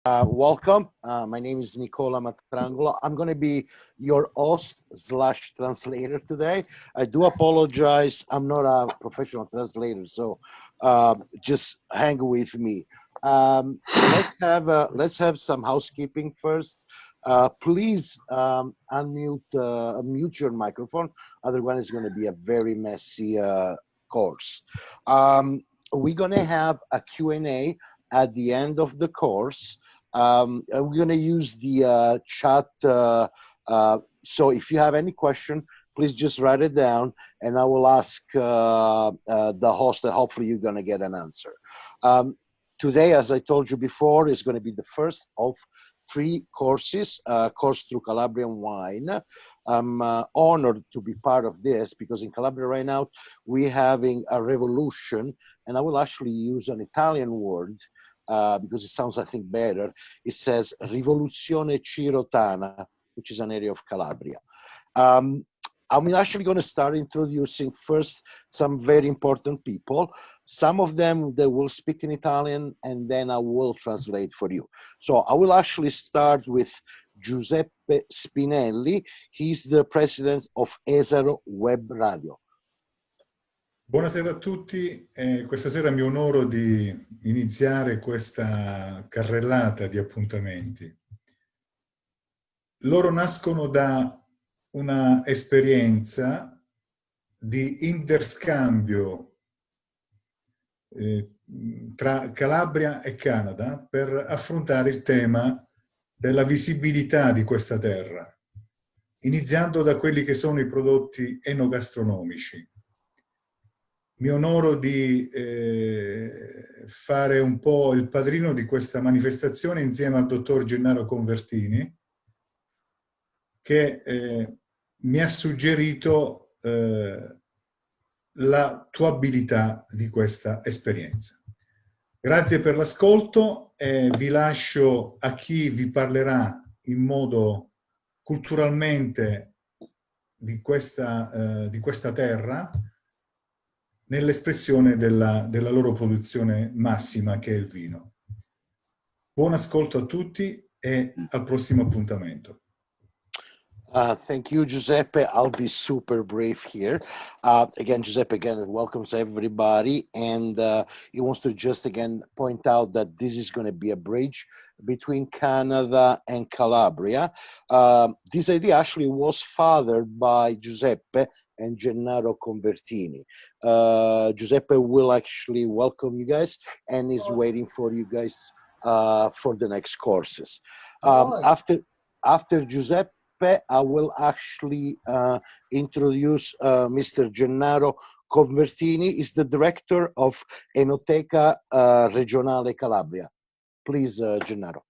Welcome. My name is Nicola Matrangolo. I'm going to be your host / translator today. I do apologize. I'm not a professional translator, so just hang with me. Let's have some housekeeping first. Please mute your microphone. Otherwise, it's going to be a very messy course. We're going to have a Q&A at the end of the course. We're going to use the chat. So if you have any question, please just write it down and I will ask the host, and hopefully you're going to get an answer. Today, as I told you before, is going to be the first of 3 courses, course through Calabria Wine. I'm honored to be part of this because in Calabria right now, we're having a revolution, and I will actually use an Italian word because it sounds, I think, better. It says Rivoluzione Cirotana, which is an area of Calabria. I'm actually going to start introducing first some very important people. Some of them, they will speak in Italian, and then I will translate for you. So I will actually start with Giuseppe Spinelli. He's the president of Esaro Web Radio. Buonasera a tutti, questa sera mi onoro di iniziare questa carrellata di appuntamenti. Loro nascono da una esperienza di interscambio tra Calabria e Canada per affrontare il tema della visibilità di questa terra, iniziando da quelli che sono i prodotti enogastronomici. Mi onoro di fare un po' il padrino di questa manifestazione insieme al dottor Gennaro Convertini, che mi ha suggerito l'attuabilità di questa esperienza. Grazie per l'ascolto e vi lascio a chi vi parlerà in modo culturalmente di questa terra, nell'espressione della loro produzione massima, che è il vino. Buon ascolto a tutti e al prossimo appuntamento. Thank you, Giuseppe. I'll be super brief here. Again, Giuseppe, welcomes everybody. And he wants to just, again, point out that this is going to be a bridge between Canada and Calabria. This idea actually was fathered by Giuseppe and Gennaro Convertini. Giuseppe will actually welcome you guys and is waiting for you guys for the next courses. After Giuseppe, I will actually introduce Mr. Gennaro Convertini. He's the director of Enoteca Regionale Calabria. Please, Gennaro.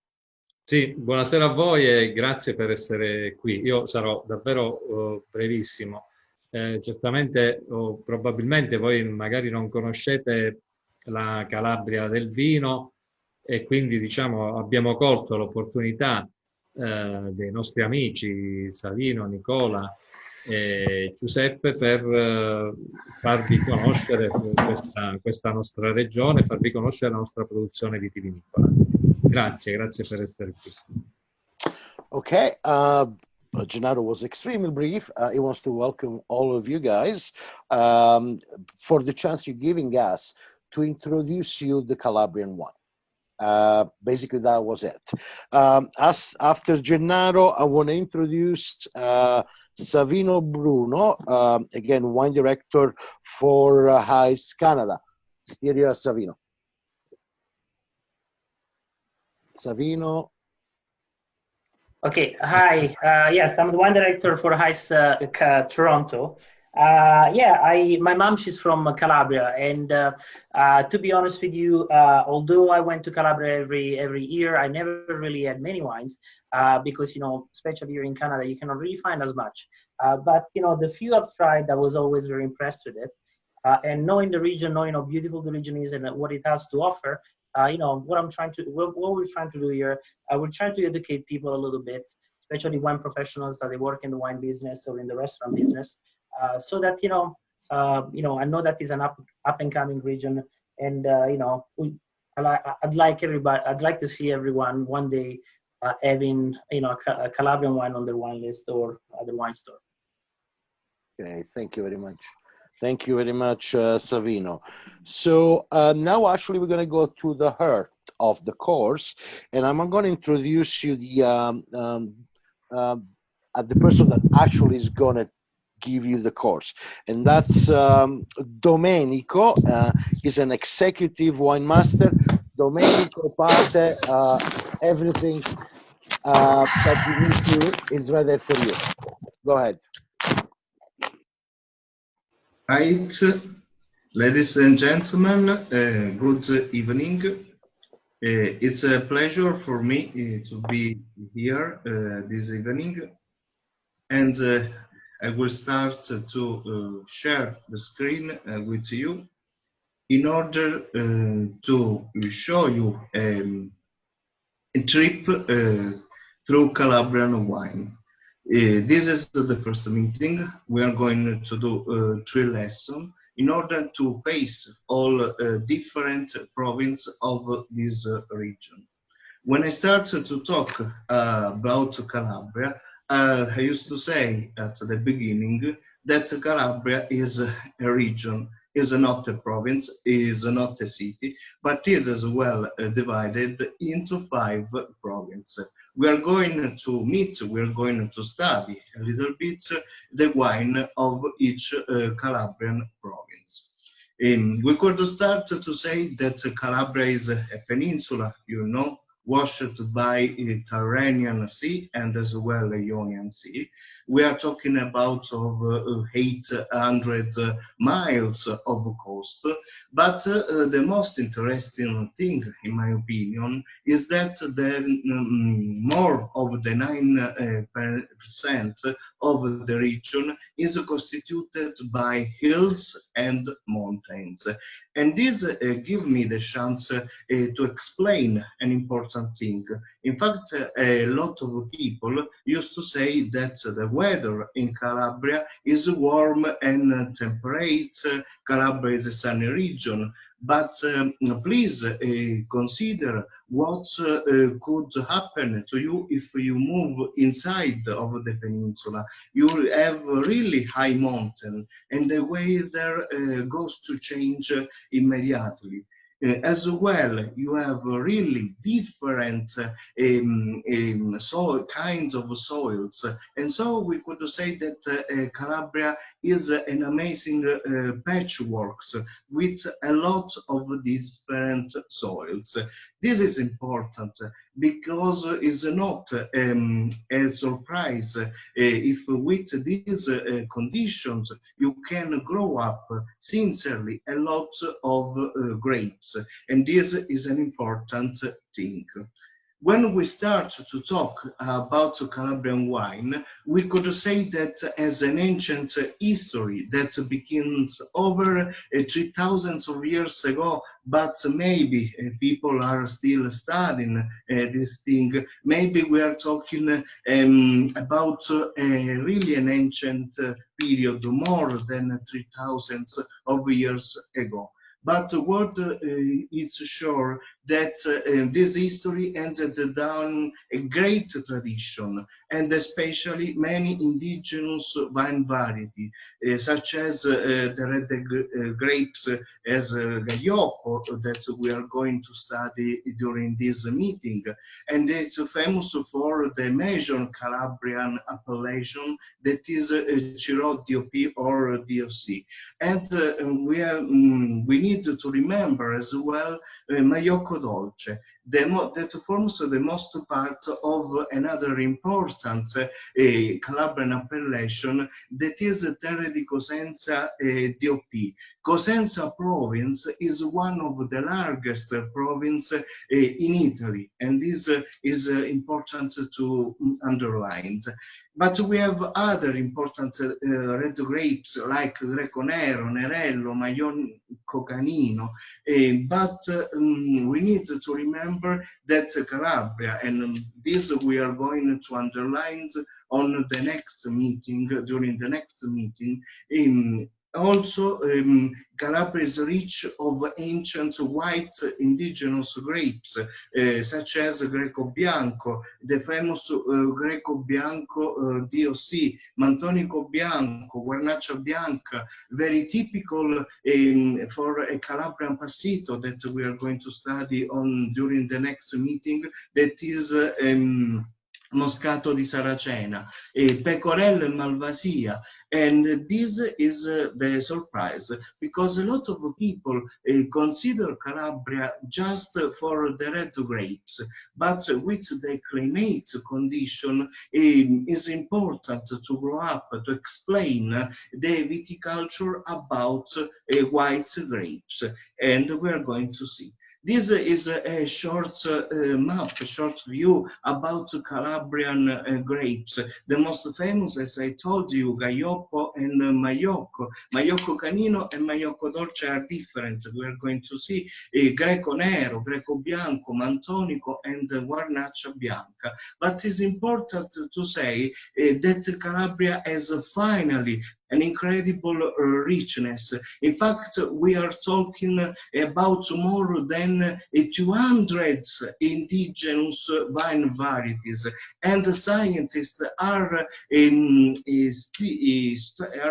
Sì, buonasera a voi e grazie per essere qui. Io sarò davvero brevissimo. Certamente o probabilmente voi magari non conoscete la Calabria del vino e quindi diciamo abbiamo colto l'opportunità dei nostri amici Savino, Nicola e Giuseppe per farvi conoscere questa nostra regione, farvi conoscere la nostra produzione vitivinicola. Grazie per essere qui. Okay. Gennaro was extremely brief. He wants to welcome all of you guys for the chance you're giving us to introduce you the Calabrian wine. Basically, that was it. After Gennaro, I want to introduce Savino Bruno, again, wine director for Heist Canada. Here you are, Savino. Savino. Okay, hi. Yes, I'm the wine director for Heist Toronto. My mom, she's from Calabria, and to be honest with you, although I went to Calabria every year, I never really had many wines because, you know, especially here in Canada, you cannot really find as much. But, you know, the few I've tried, I was always very impressed with it. And knowing the region, knowing how beautiful the region is and what it has to offer, you know, what we're trying to do here, we're trying to educate people a little bit, especially wine professionals that they work in the wine business or in the restaurant business. So that, you know, I know that is an up and coming region, and, you know, I'd like everybody. I'd like to see everyone one day having a Calabrian wine on their wine list or at the wine store. Okay, thank you very much. Thank you very much, Savino. So now actually we're going to go to the heart of the course, and I'm going to introduce you the person that actually is going to give you the course, and that's Domenico. He's an executive wine master. Domenico, Pate, everything that you need to is right there for you. Go ahead. Right, ladies and gentlemen, good evening. It's a pleasure for me to be here this evening, and I will start to share the screen with you in order to show you a trip through Calabrian wine. This is the first meeting. We are going to do 3 lessons in order to face all different provinces of this region. When I started to talk about Calabria, I used to say at the beginning that Calabria is a region, is not a province, is not a city, but is as well divided into 5 provinces. We are going to meet, we are going to study a little bit the wine of each Calabrian province. We could start to say that Calabria is a peninsula, you know, washed by the Tyrrhenian Sea and as well the Ionian Sea. We are talking about 800 miles of coast, but the most interesting thing, in my opinion, is that more of the 9% of the region is constituted by hills and mountains. And this gives me the chance to explain an important thing. In fact, a lot of people used to say that the weather in Calabria is warm and temperate. Calabria is a sunny region. But please consider what could happen to you if you move inside of the peninsula. You have a really high mountain, and the weather goes to change immediately. As well, you have really different kinds of soils, and so we could say that Calabria is an amazing patchwork with a lot of different soils. This is important because it's not a surprise if with these conditions you can grow up sincerely a lot of grapes, and this is an important thing. When we start to talk about Calabrian wine, we could say that as an ancient history that begins over 3,000 of years ago, but maybe people are still studying this thing. Maybe we are talking about really an ancient period, more than 3,000 of years ago. But what is sure that this history ended down a great tradition, and especially many indigenous wine variety, such as the red grapes as Gaiocco that we are going to study during this meeting. And it's famous for the major Calabrian appellation that is Cirò DOP or DOC. And we need to remember as well Maiocco Dolce, that forms the most part of another important Calabrian appellation, that is Terre di Cosenza DOP. Cosenza province is one of the largest provinces in Italy, and this is important to underline. But we have other important red grapes like Greco Nero, Nerello, Maiocco Canino, but we need to remember that Calabria, and this we are going to underline on the next meeting, during the next meeting, Also, Calabria is rich of ancient white indigenous grapes, such as Greco Bianco, the famous Greco Bianco DOC, Mantonico Bianco, Guarnacha Bianca, very typical for a Calabrian passito that we are going to study on during the next meeting, that is Moscato di Saracena, Pecorello and Malvasia. And this is the surprise, because a lot of people consider Calabria just for the red grapes, but with the climate condition, is important to grow up to explain the viticulture about white grapes, and we are going to see. This is a short map, a short view about Calabrian grapes. The most famous, as I told you, Gaioppo and Maiocco. Maiocco Canino and Maiocco Dolce are different. We are going to see Greco Nero, Greco Bianco, Mantonico, and Guarnacha Bianca. But it's important to say that Calabria has finally an incredible richness. In fact, we are talking about more than 200 indigenous wine varieties, and the scientists are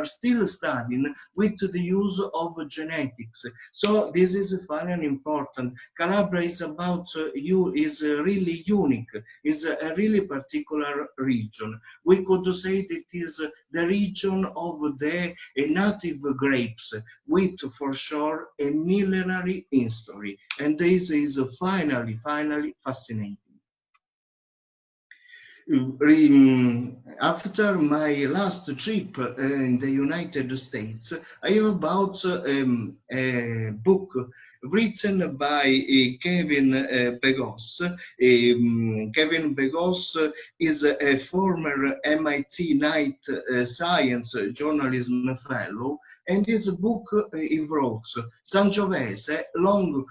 still studying with the use of genetics. So this is finally important. Calabria is about is really unique, is a really particular region. We could say that it is the region of the native grapes, with for sure a millenary history, and this is finally fascinating. After my last trip in the United States, I have about a book written by Kevin Begos. Kevin Begos is a former MIT Knight Science Journalism Fellow, and this book he wrote, Sangiovese, long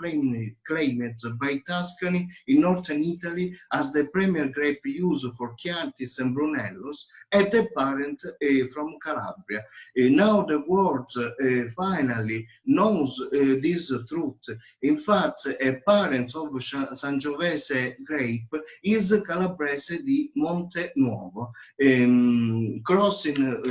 claimed by Tuscany in northern Italy as the premier grape used for Chiantis and Brunellos, and a parent from Calabria. Now the world finally knows this truth. In fact, a parent of Sangiovese grape is Calabrese di Monte Nuovo, crossing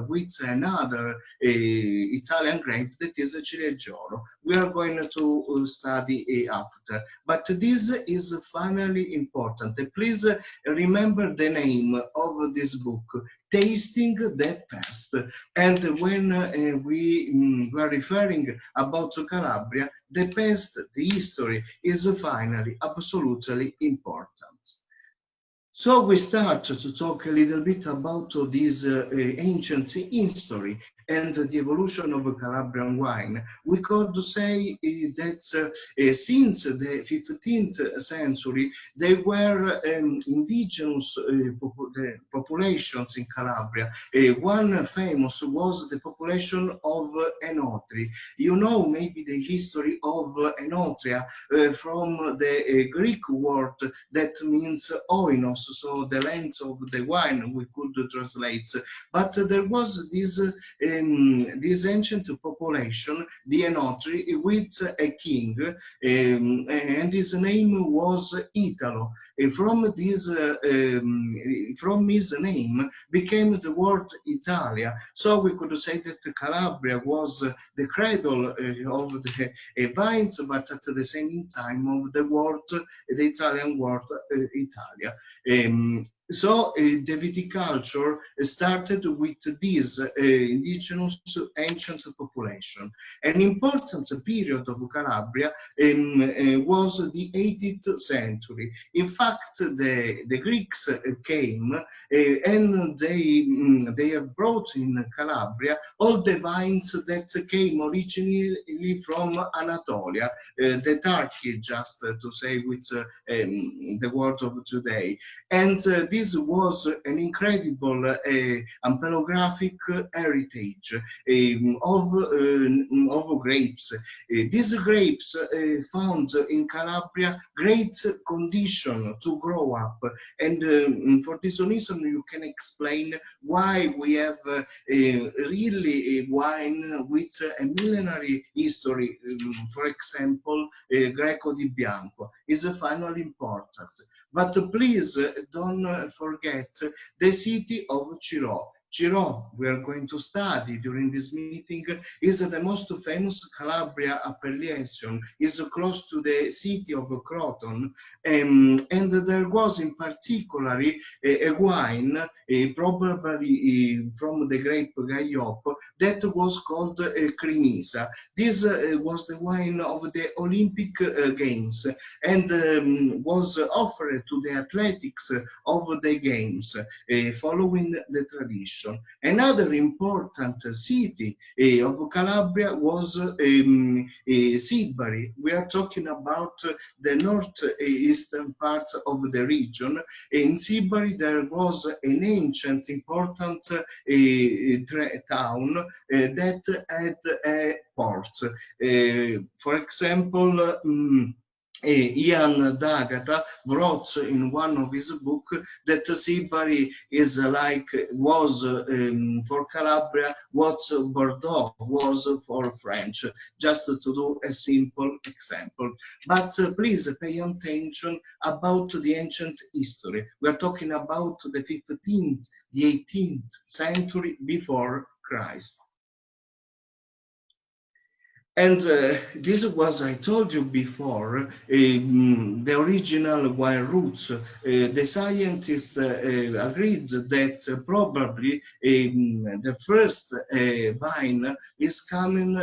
with another Italian grape that is Ciliegiolo. We are going to study after, but this is finally important. Please remember the name of this book, Tasting the Past. And when we were referring about Calabria, the past, the history, is finally absolutely important. So we start to talk a little bit about this ancient history and the evolution of Calabrian wine. We could say that since the 15th century, there were indigenous populations in Calabria. One famous was the population of Enotri. You know maybe the history of Enotria from the Greek word that means oinos, so the length of the wine we could translate. But there was this ancient population, the Enotri, with a king, and his name was Italo. From his name became the word Italia. So we could say that Calabria was the cradle of the vines, but at the same time of the word, the Italian word Italia. So the viticulture started with this indigenous ancient population. An important period of Calabria was the 18th century. In fact, the Greeks came and they have brought in Calabria all the vines that came originally from Anatolia, the Turkey, just to say with the word of today. And this was an incredible ampelographic heritage of grapes. These grapes found in Calabria great condition to grow up, and for this reason you can explain why we have really a wine with a millenary history. For example, Greco di Bianco is finally important. But please don't forget the city of Ciro. Ciro, we are going to study during this meeting, is the most famous Calabria appellation, is close to the city of Croton, and there was in particular a wine, probably from the grape Gaiop, that was called Crimisa. This was the wine of the Olympic Games, and was offered to the athletics of the games, following the tradition. Another important city of Calabria was Sibari. We are talking about the northeastern part of the region. In Sibari there was an ancient important town that had a port. For example, Ian D'Agata wrote in one of his books that Sibari is was for Calabria what Bordeaux was for French, just to do a simple example. But please pay attention about the ancient history. We are talking about the 15th, the 18th century before Christ. And this was, I told you before, the original wine roots. The scientists agreed that probably the first vine is coming,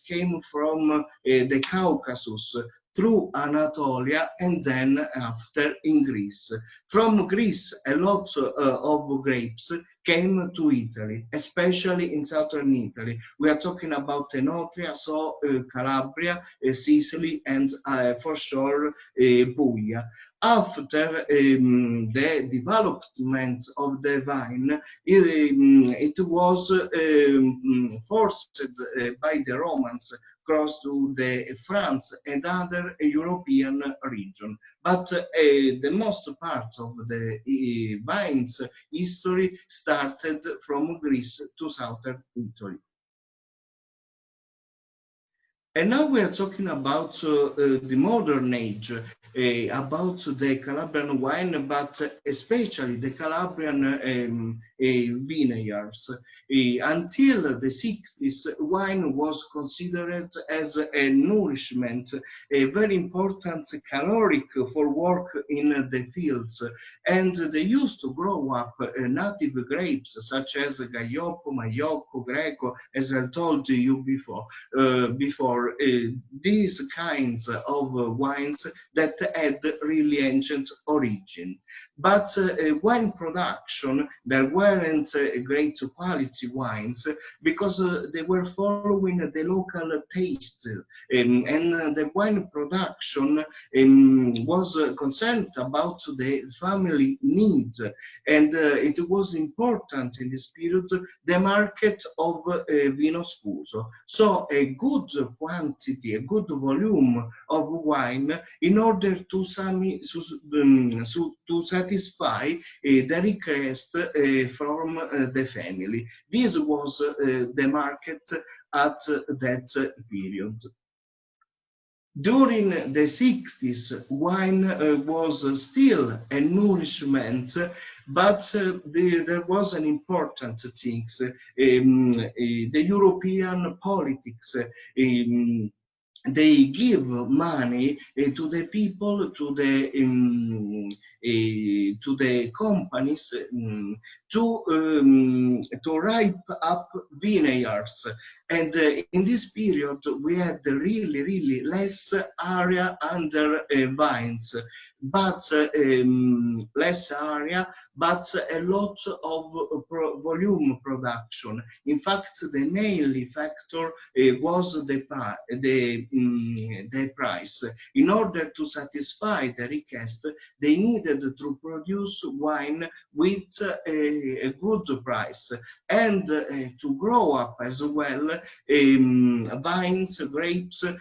came from the Caucasus, through Anatolia, and then after in Greece. From Greece, a lot of grapes came to Italy, especially in southern Italy. We are talking about Enotria, so Calabria, Sicily, and for sure Puglia. After the development of the vine, it was forced by the Romans across to the France and other European region. But the most part of the vine's history started from Greece to southern Italy. And now we are talking about the modern age, about the Calabrian wine, but especially the Calabrian vineyards. Until the 60s, wine was considered as a nourishment, a very important caloric for work in the fields. And they used to grow up native grapes such as Gaioppo, Maiocco, Greco, as I told you before. These kinds of wines that had really ancient origin. But wine production, there weren't great quality wines because they were following the local taste, and the wine production was concerned about the family needs, and it was important in this period the market of vino sfuso. So a good quantity, a good volume of wine in order to satisfy the request from the family. This was the market at that period. During the 60s, wine was still a nourishment, but there was an important thing, the European politics. They give money to the people, to the companies, to ripe up vineyards. And in this period, we had really less area under vines, but less area, but a lot of volume production. In fact, the main factor was the price. In order to satisfy the request, they needed to produce wine with a good price, and to grow up as well vines, grapes that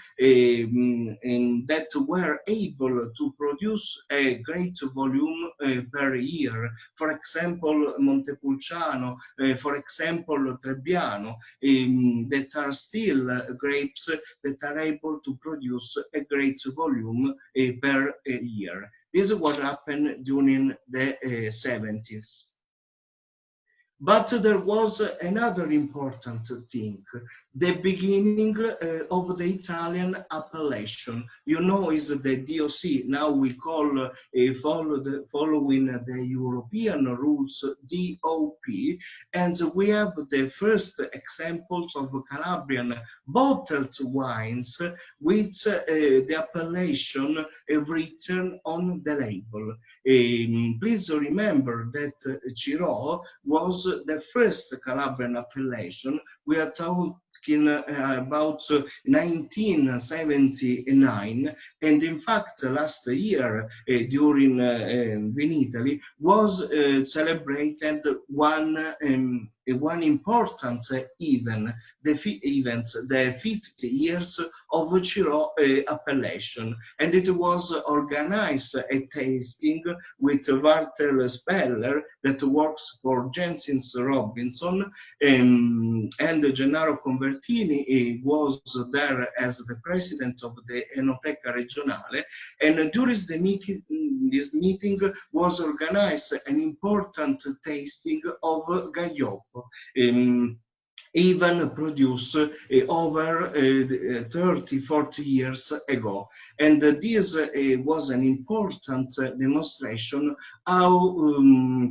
were able to produce a great volume per year. For example, Montepulciano, for example, Trebbiano, that are still grapes that are able to produce a great volume per year. This is what happened during the 70s. But there was another important thing, the beginning of the Italian appellation. You know, is the DOC. Now we call, following the European rules, DOP. And we have the first examples of Calabrian bottled wines with the appellation written on the label. Please remember that Ciro was the first Calabrian appellation. We are talking about 1979, and in fact last year during Vinitaly was celebrated one important event, the 50 years of Ciro appellation, and it was organized a tasting with Walter Speller that works for Jensen Robinson, and Gennaro Convertini was there as the president of the Enoteca Regionale, and during this meeting was organized an important tasting of Gaioppo, even produced over 30-40 years ago. And this was an important demonstration how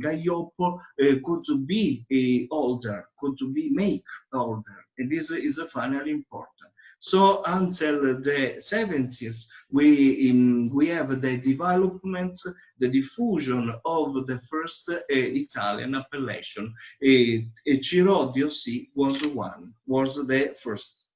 Gaioppo could be older, could be made older. And this is finally important. So until the 70s, we have the development, the diffusion of the first Italian appellation. Ciro DOC was the first.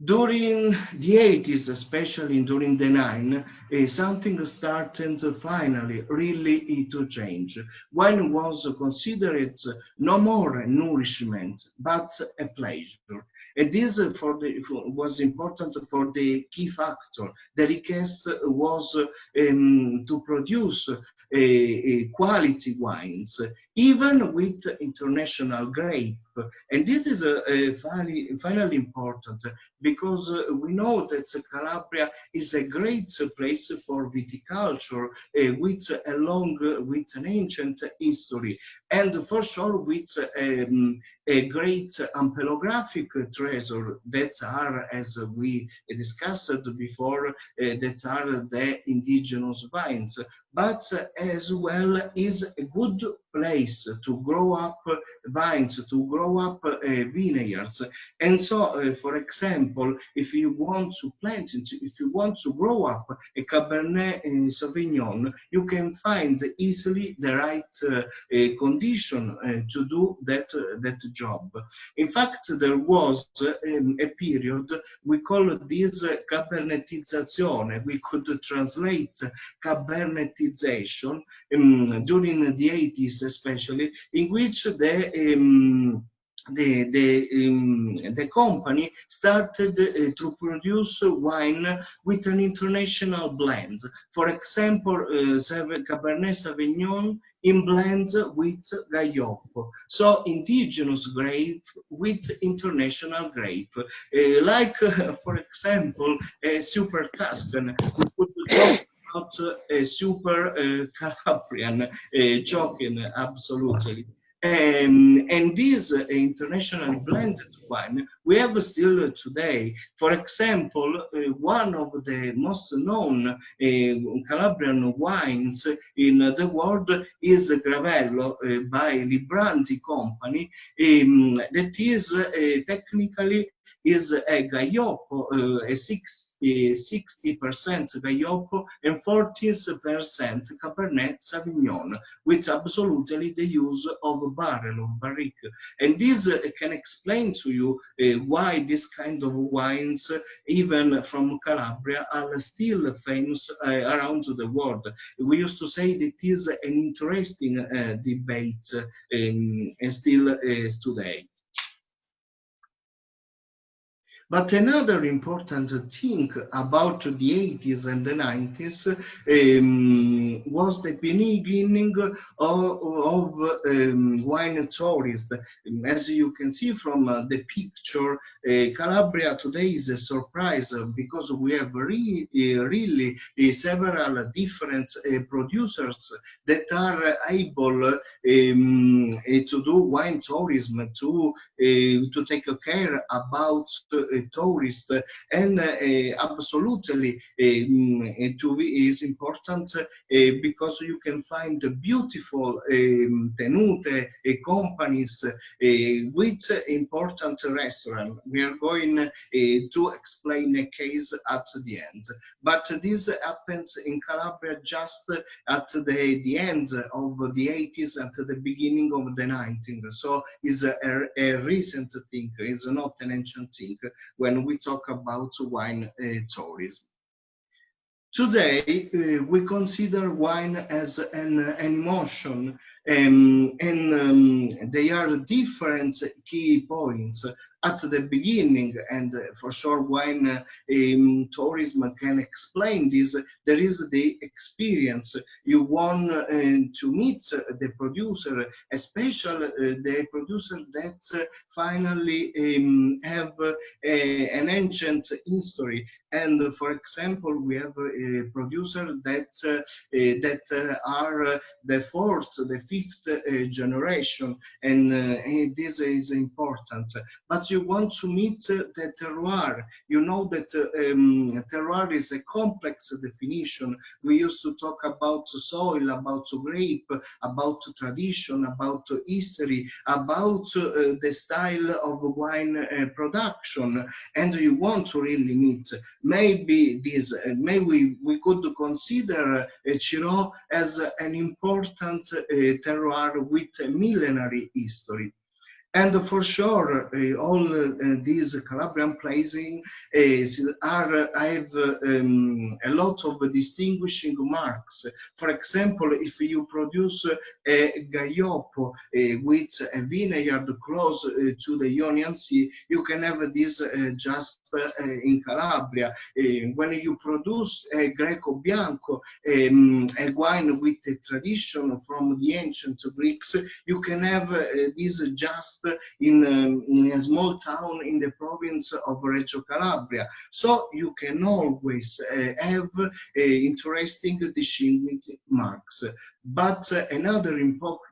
During the 80s, especially during the 90s, something started finally really to change. Wine was considered no more a nourishment, but a pleasure. And this was important for the key factor. The request was to produce quality wines, even with international grape. And this is finally important, because we know that Calabria is a great place for viticulture, with an ancient history, and for sure with a great ampelographic treasure that are, as we discussed before, that are the indigenous vines, but as well is a good place to grow up vines, to grow up vineyards. And so, for example, if you want to plant, if you want to grow up a Cabernet Sauvignon, you can find easily the right condition to do that job. In fact, there was a period, we call this Cabernetizzazione. We could translate Cabernetization during the 80s, especially, in which the company started to produce wine with an international blend. For example, Cabernet Sauvignon in blend with Gaioppo. So indigenous grape with international grape. Like, for example, a super Tuscan. We could talk about a super Calabrian, joking, absolutely. And this internationally blended wine we have still today. For example, one of the most known Calabrian wines in the world is Gravello by Librandi Company, that is technically is a Gaioppo, a 60% Gaioppo and 40% Cabernet Sauvignon, with absolutely the use of barrel, of barrique. And this can explain to you why this kind of wines, even from Calabria, are still famous around the world. We used to say that it is an interesting debate still today. But another important thing about the 80s and the 90s was the beginning of wine tourism. As you can see from the picture, Calabria today is a surprise because we have really several different producers that are able to do wine tourism, to take care about tourists, and absolutely is important because you can find beautiful tenute companies with important restaurants. We are going to explain a case at the end, but this happens in Calabria just at the end of the 80s and the beginning of the 90s. So it's a recent thing, it's not an ancient thing when we talk about wine tourism. Today, we consider wine as an emotion, and they are different key points at the beginning, and for sure wine tourism can explain this. There is the experience. You want to meet the producer, especially the producer that finally have an ancient history. And for example, we have a producer that are the fourth, the fifth generation, and this is important. But you want to meet the terroir. You know that terroir is a complex definition. We used to talk about soil, about grape, about tradition, about history, about the style of wine production, and you want to really meet. Maybe this, maybe we could consider Chirac as an important terroir with a millenary history. And for sure, all these Calabrian places have a lot of distinguishing marks. For example, if you produce a Gaioppo with a vineyard close to the Ionian Sea, you can have this just in Calabria. When you produce a Greco Bianco, a wine with a tradition from the ancient Greeks, you can have this just in a small town in the province of Reggio Calabria. So you can always have interesting distinguishing marks. But another important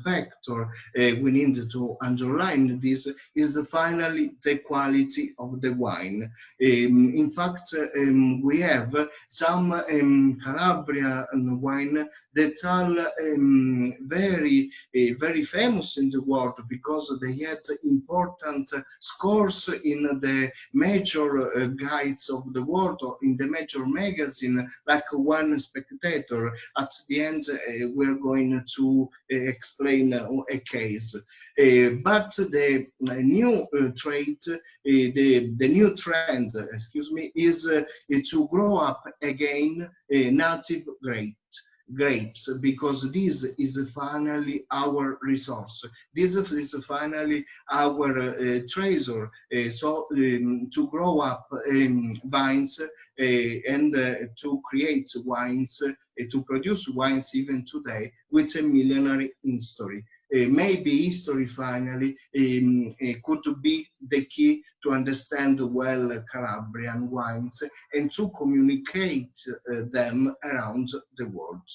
factor we need to underline this is finally the quality of the wine. In fact, we have some Calabrian wine that are very famous in the world because they had important scores in the major guides of the world or in the major magazine like Wine Spectator. At the end, we're going to explain a case. But the new the new trend, excuse me, is to grow up again native grapes, because this is finally our resource. This is finally our treasure. So to grow up vines and to create wines, to produce wines even today with a millenary history. Maybe history finally could be the key to understand well Calabrian wines and to communicate them around the world.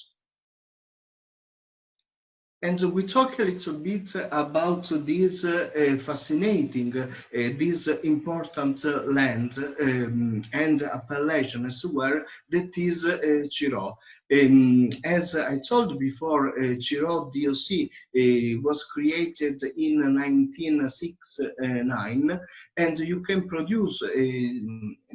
And we talk a little bit about this fascinating, this important land and appellation as well, that is Chirac. As I told before, Ciro DOC was created in 1969, and you can produce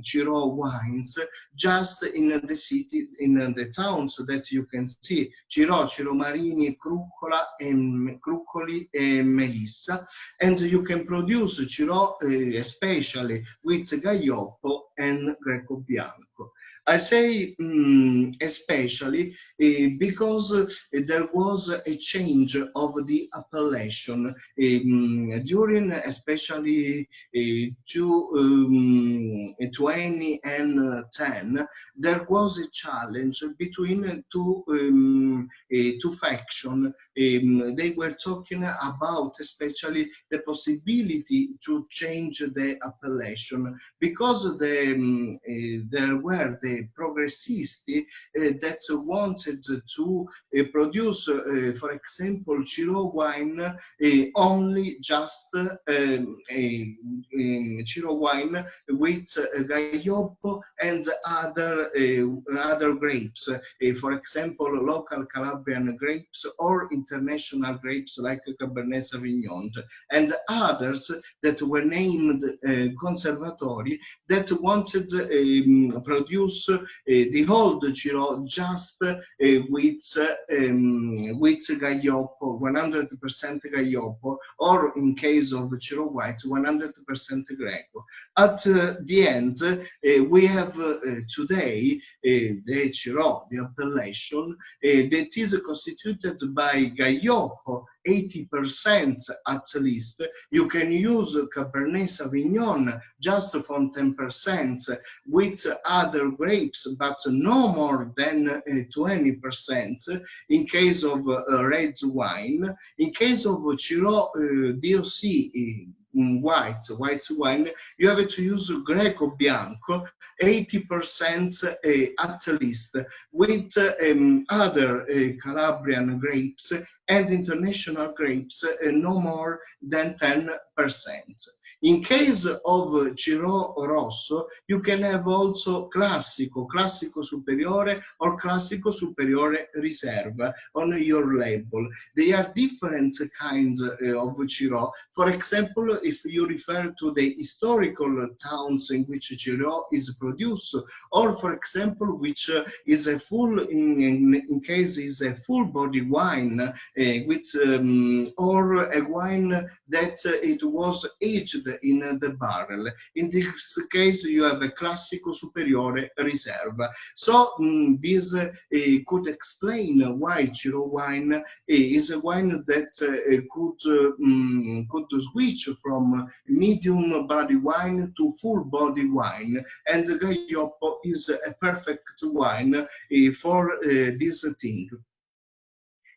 Ciro wines just in the city, in the towns that you can see: Ciro, Ciro Marini, Cruccoli, and Melissa. And you can produce Ciro especially with Gaioppo and Greco Bianco. I say especially because there was a change of the appellation during especially 2010. There was a challenge between two factions. They were talking about especially the possibility to change the appellation, because there were the progressisti that wanted to produce, for example, Ciro wine only just Ciro wine with Gaioppo and other grapes, for example, local Calabrian grapes or international grapes like Cabernet Sauvignon, and others that were named conservatori that wanted produce the old Ciro just with Gaioppo, 100% Gaioppo, or in case of Ciro white, 100% Greco. At the end, we have today the Ciro, the appellation, that is constituted by Gaioppo, 80% at least. You can use Cabernet Sauvignon just from 10% with other grapes, but no more than 20% in case of red wine. In case of Ciro DOC, white wine, you have to use Greco Bianco, 80% at least, with other Calabrian grapes and international grapes, no more than 10%. In case of Ciro Rosso, you can have also Classico, Classico Superiore, or Classico Superiore Riserva on your label. They are different kinds of Ciro. For example, if you refer to the historical towns in which Ciro is produced, or for example, which is a full, in case is a full body wine, with or a wine that it was aged in the barrel. In this case, you have a Classico Superiore Riserva. So this could explain why Ciro wine is a wine that could switch from medium body wine to full body wine, and Gaioppo is a perfect wine for this thing.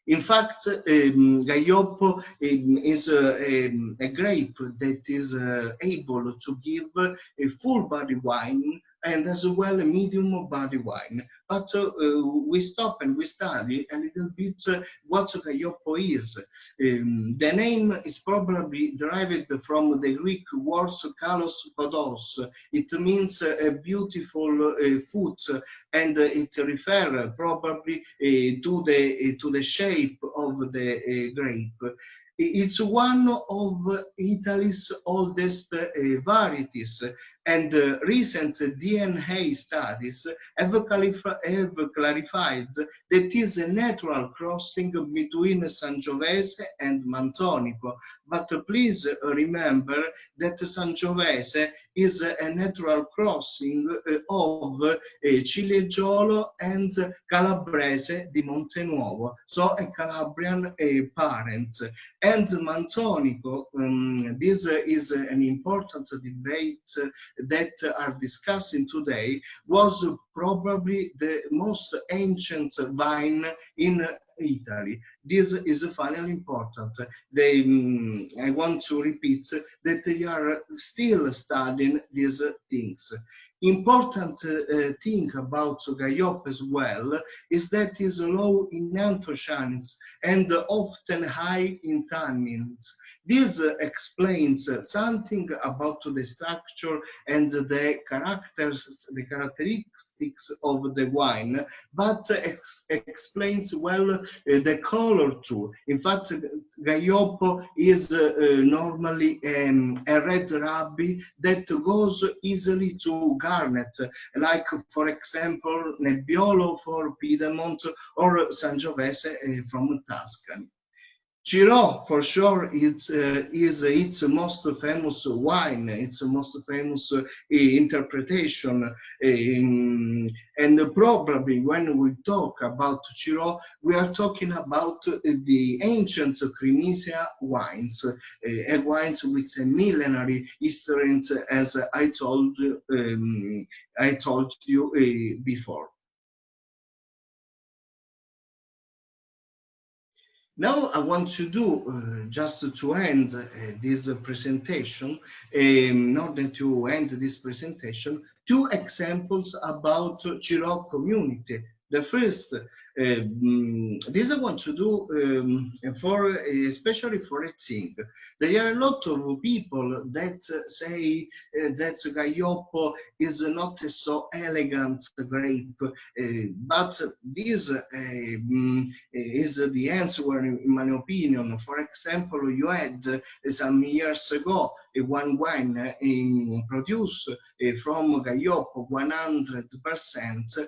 In fact, Gaioppo is a grape that is able to give a full body wine and as well a medium body wine. But we stop and we study a little bit what Gaioppo is. The name is probably derived from the Greek words kalos podos. It means a beautiful foot, and it refers probably to the shape of the grape. It's one of Italy's oldest varieties, and recent DNA studies have clarified that it is a natural crossing between Sangiovese and Mantonico. But please remember that Sangiovese is a natural crossing of Ciliegiolo and Calabrese di Montenuovo, so a Calabrian parent. And Mantonico, this is an important debate that are discussing today, was probably the most ancient vine in Italy. This is finally important. I want to repeat that they are still studying these things. Important thing about Gaiop as well is that it's low in anthocyanins and often high in tannins. This explains something about the structure and the characteristics of the wine, but explains well the color too. In fact, Gaiop is normally a red Rabbi that goes easily to garnet, like for example Nebbiolo for Piedmont or Sangiovese from Tuscany. Ciro, for sure, is its most famous wine, its most famous interpretation. And probably when we talk about Ciro, we are talking about the ancient Crimea wines, wines with a millenary history, as I told you before. Now I want to do, just to end this presentation, in order to end this presentation, 2 examples about Ciro community. The first, this I want to do especially for a thing. There are a lot of people that say that Gaiop is not a so elegant grape, but this is the answer in my opinion. For example, you had some years ago one wine produced from Gaiop 100%,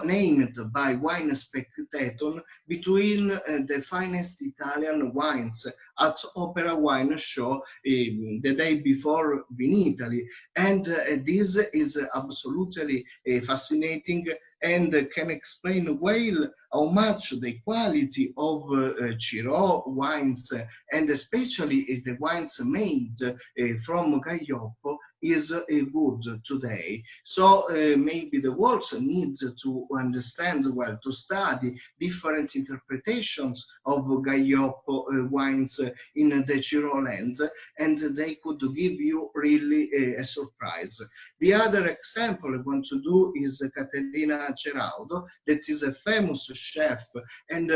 named by Wine Spectator between the finest Italian wines at Opera Wine Show the day before Italy. And this is absolutely fascinating and can explain well how much the quality of Ciro wines, and especially the wines made from Gaiop, is good today. So maybe the world needs to understand well, to study different interpretations of Gaiop wines in the Ciro lens, and they could give you really a surprise. The other example I want to do is Caterina Ceraudo, that is a famous chef, and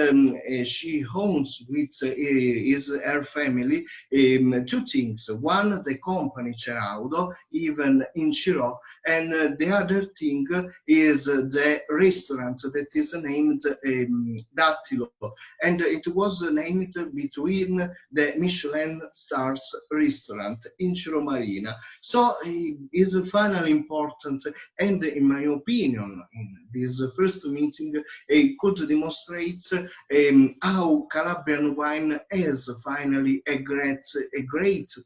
she owns with her family 2 things. One, the company Ceraudo, even in Ciro, and the other thing is the restaurant that is named Dattilo, and it was named between the Michelin stars restaurant in Ciro Marina. So is finally important, and in my opinion, in this first meeting, could demonstrate how Calabrian wine has finally a great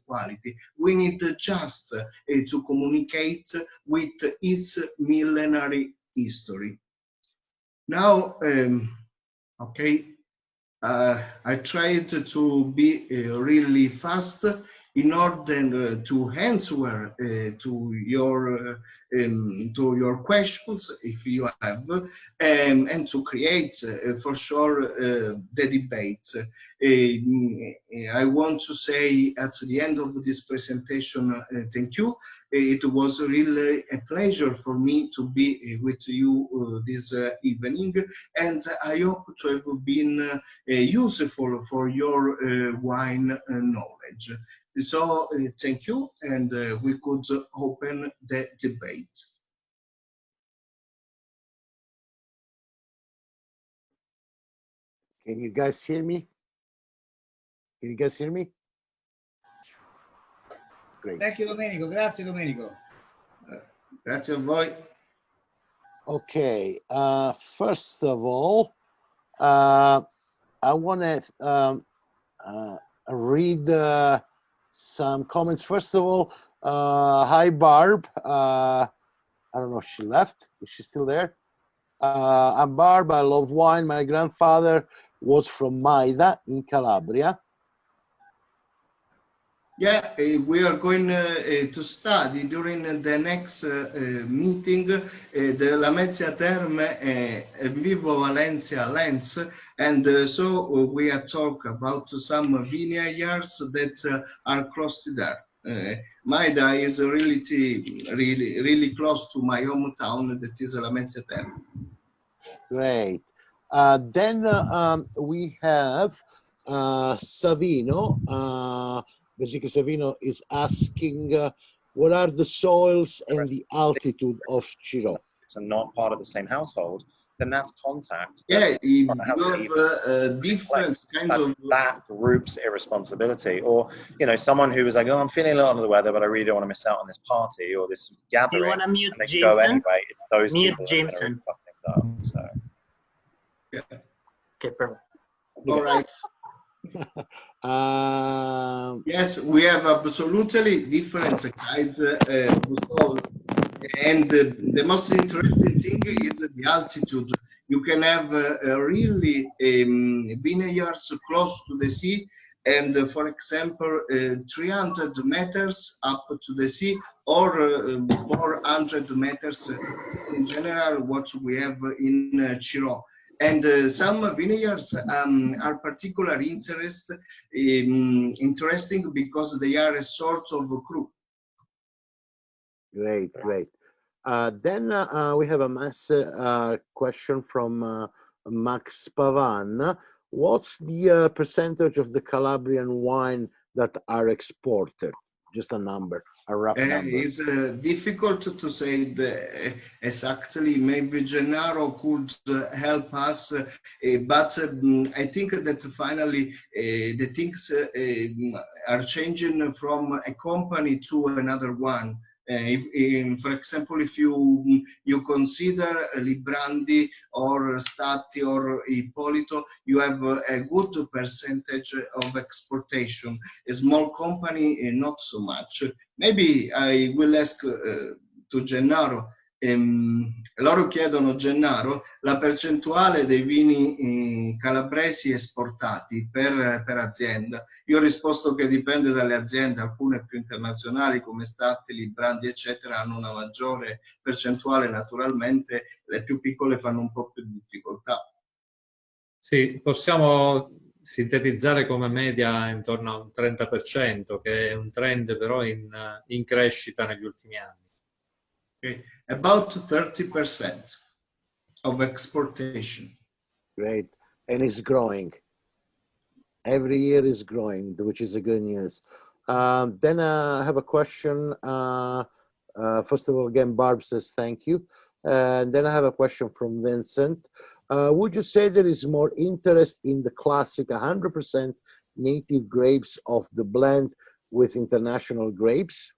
quality. We need just to communicate with its millenary history. Now, okay, I tried to be really fast in order to answer to your questions, if you have, and to create for sure the debate. I want to say at the end of this presentation, thank you. It was really a pleasure for me to be with you this evening, and I hope to have been useful for your wine knowledge. So thank you, and we could open the debate. Can you guys hear me? Can you guys hear me? Great. Thank you, Domenico. Grazie, Domenico. Grazie a voi. Okay. First of all, I want to read some comments. First of all, hi Barb. I don't know if she left. Is she still there? I'm Barb. I love wine. My grandfather was from Maida in Calabria. Yeah, we are going to study during the next meeting the Lamezia Terma Vivo Valencia lens, and so we are talk about some vineyards that are close to there. Maida is really close to my hometown, that is Lamezia Terma. Great. Then we have Savino. Basically, Savino is asking, what are the soils and the altitude of Ciro? And not part of the same household, then that's contact. Yeah, you have different kinds of that group's irresponsibility, or someone who was like, oh, I'm feeling a little under the weather, but I really don't want to miss out on this party or this gathering. Do you want to mute and they Jameson? go anyway. It's those Mute people Jameson. that are going to fuck things up. So. Yeah. Okay, perfect. All right. Yes, we have absolutely different kinds of soil. And the most interesting thing is the altitude. You can have really vineyards close to the sea, and for example, 300 meters up to the sea, or 400 meters in general, what we have in Ciro. And some vineyards are particularly interesting because they are a sort of a crew. Great, great. Then we have a question from Max Pavan. What's the percentage of the Calabrian wine that are exported? Just a number, a rough number. It's difficult to say exactly. Maybe Gennaro could help us, but I think that finally the things are changing from a company to another one. For example, if you consider Librandi or Stati or Ippolito, you have a good percentage of exportation. A small company, not so much. Maybe I will ask to Gennaro. Loro chiedono, Gennaro, la percentuale dei vini calabresi esportati per azienda. Io ho risposto che dipende dalle aziende, alcune più internazionali come Stati, Librandi eccetera hanno una maggiore percentuale, naturalmente le più piccole fanno un po' più di difficoltà. Sì, possiamo sintetizzare come media intorno a un 30%, che è un trend però in crescita negli ultimi anni. Okay. About 30% of exportation. Great, and it's growing. Every year is growing, which is a good news. Then I have a question. First of all, again, Barb says thank you. Then I have a question from Vincent. Would you say there is more interest in the classic 100% native grapes of the blend with international grapes?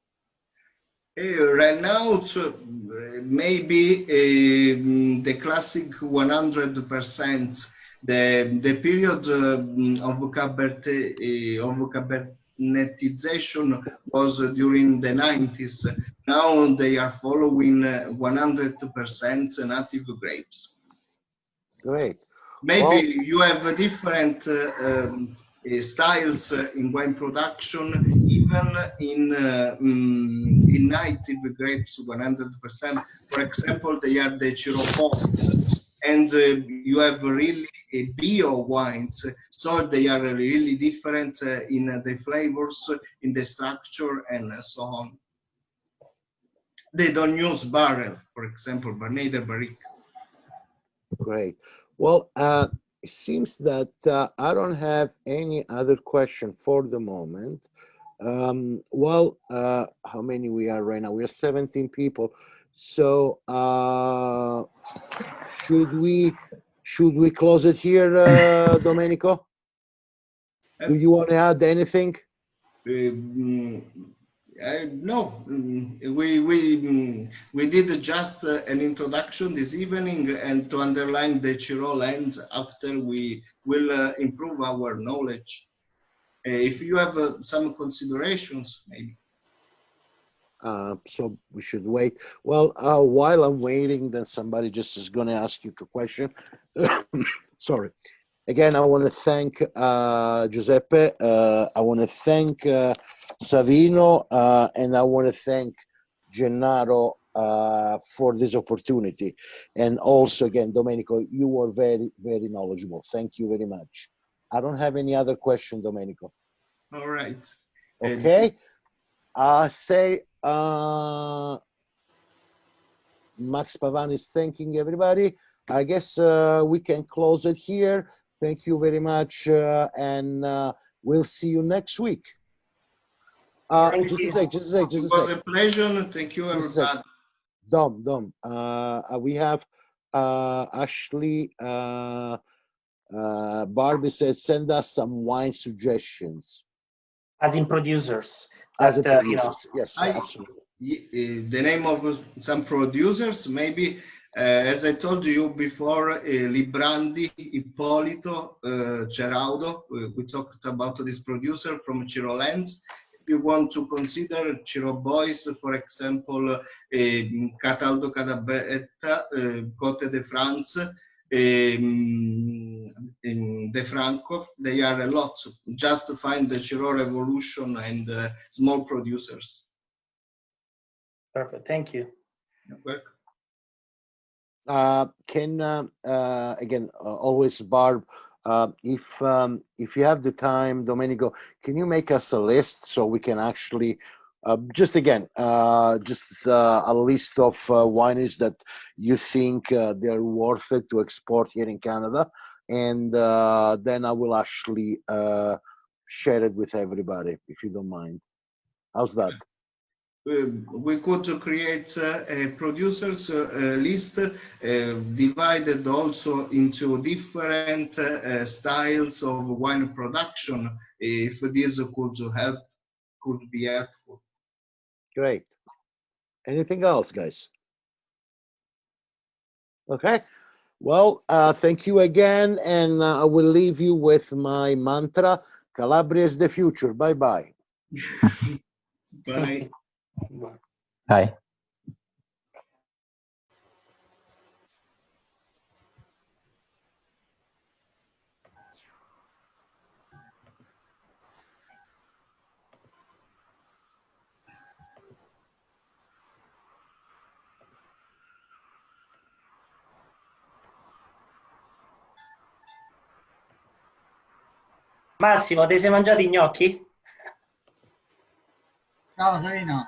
Right now, maybe the classic 100%. The period of cabernetization was during the 90s. Now they are following 100% native grapes. Great. Maybe you have different styles in wine production, even in native grapes 100%. For example, they are the Chiropons, and you have really bio wines, so they are really different in the flavors, in the structure, and so on. They don't use barrel, for example, but neither barrique. Great. Well, it seems that I don't have any other question for the moment. How many we are right now? We are 17 people. So should we close it here, Domenico? Do you want to add anything? No, we did just an introduction this evening, and to underline the Ciro lens, after we will improve our knowledge. If you have some considerations, maybe. So we should wait. Well, while I'm waiting, then somebody just is going to ask you a question. Sorry. Again, I want to thank Giuseppe. I want to thank Savino, and I want to thank Gennaro for this opportunity. And also, again, Domenico, you were very, very knowledgeable. Thank you very much. I don't have any other question, Domenico. All right. Okay. say Max Pavan is thanking everybody. I guess we can close it here. Thank you very much, and we'll see you next week. Thank you. It was a pleasure. Thank you, everybody. Dom, we have Ashley. Barbie said, send us some wine suggestions. As in producers. As in That, producers, yes, absolutely. The name of some producers, maybe, as I told you before, Librandi, Ippolito, Ceraudo. We talked about this producer from Cirolenz. If you want to consider Ciro Boys, for example, Cataldo Cadabretta, Cote de France, De Franco, they are a lot. Just to find the Ciro Revolution and small producers. Perfect, thank you. You're welcome. Again, always Barb, if you have the time, Domenico, can you make us a list so we can actually just a list of wineries that you think they're worth it to export here in Canada, and then I will actually share it with everybody, if you don't mind. How's that? We could create a producers list divided also into different styles of wine production, if this could be helpful. Great. Anything else, guys? Okay. Well, thank you again, and I will leave you with my mantra: Calabria is the future. Bye-bye. Bye. Bye. Massimo, ti sei mangiato i gnocchi? Ciao Savino.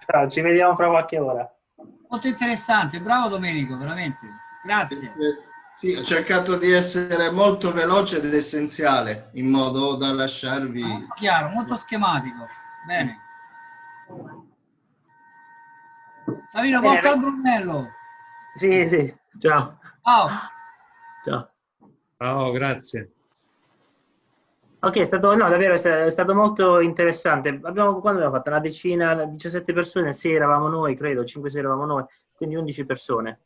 Ciao, ci vediamo fra qualche ora. Molto interessante, bravo Domenico, veramente. Grazie. Sì, ho cercato di essere molto veloce ed essenziale, in modo da lasciarvi... Molto chiaro, molto schematico. Bene. Savino, porta il Brunello. Sì, sì, ciao. Ciao. Ciao. Ciao, grazie. Ok, è stato, no, davvero è stato molto interessante. Quando abbiamo fatto? Una decina, 17 persone? Sì, eravamo noi, credo, 5-6 eravamo noi, quindi 11 persone.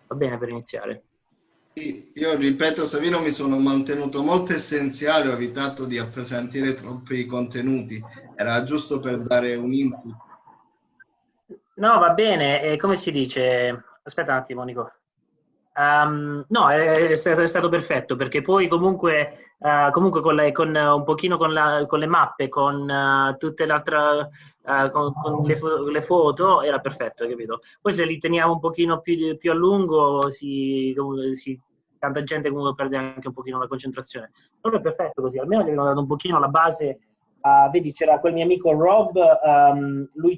Va bene per iniziare. Sì, io ripeto, Savino, mi sono mantenuto molto essenziale, ho evitato di appesantire troppi contenuti. Era giusto per dare un input. No, va bene, come si dice? Aspetta un attimo, Nico. No, è stato perfetto, perché poi comunque con un pochino con le mappe, con tutte le altre, con le foto, era perfetto, capito? Poi se li teniamo un pochino più a lungo, tanta gente comunque perde anche un pochino la concentrazione. Non è perfetto così, almeno gli abbiamo dato un pochino la base. Vedi, c'era quel mio amico Rob, lui